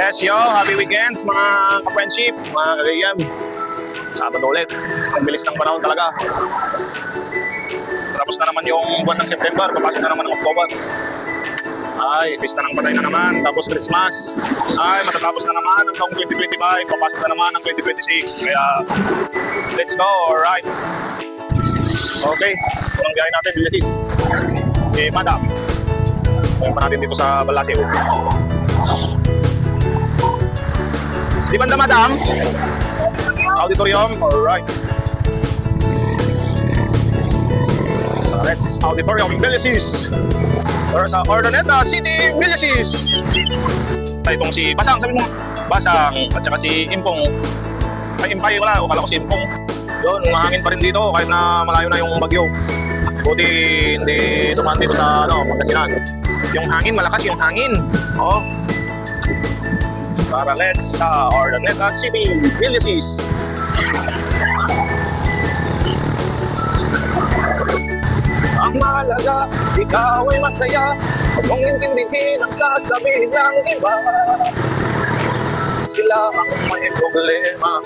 Yes, yo, happy weekends mga ka-friendship, mga kagayam. Sabado ulit, ang bilis ng panahon talaga. Tapos na naman yung buwan ng September, papasok na naman ng October. Ay, pista ng patay na naman, tapos Christmas. Ay, matatapos na naman ang taong 2025, papasok na naman ang 2026. Kaya, let's go, alright. Okay, unang biyahe natin, bilis. Madam. Ngayon pa natin dito sa Balasio. Di banda, madam? Auditorium? Alright. Let's Auditorium, Belisis. Or sa Ordoneta City, Belisis. Itong si Basang, sabi mo. Basang, at saka si Impong. Ay, Impay, wala. O kala ko si Impong. Yun, mahangin pa rin dito kahit na malayo na yung bagyo. Buti hindi tumaan dito sa Pangasinan. Yung hangin, malakas yung hangin. Oo. Para let's sa Ordoneta City, Belisis. Ang mahalaga, ikaw ay masaya. Huwag mong intindihin ang sasabihin ng iba. Sila ang may problema.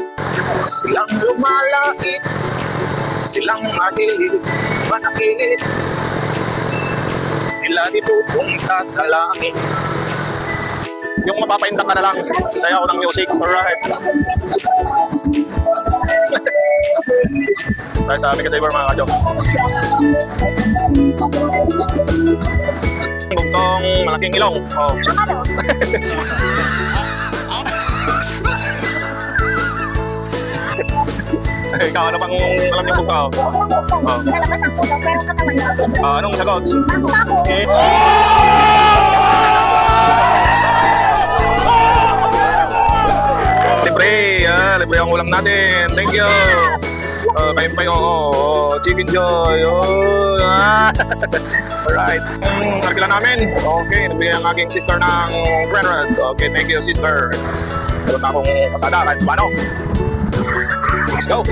Silang lumalait. Silang mahilig, manakit. Sila di pupunta sa langit. Yung mapapainta ka na lang, sayaw ng music, alright. Ay, sabi ka sa iba mga kajok. Bugtong malaking ilong. Oh. Ikaw, ano bang alam niyo bugtong? Oh. Lalabas ang puto, pero katawan na. Anong sagot? Bako-bako. Okay. Libre ang ulam natin. Thank you. Kain pa yung Chicken Joy. Alright. Nakila namin. Okay, nagbigay ang aking sister ng Grand. Okay, thank you sister. Meron na akong kasada kahit paano. Let's go.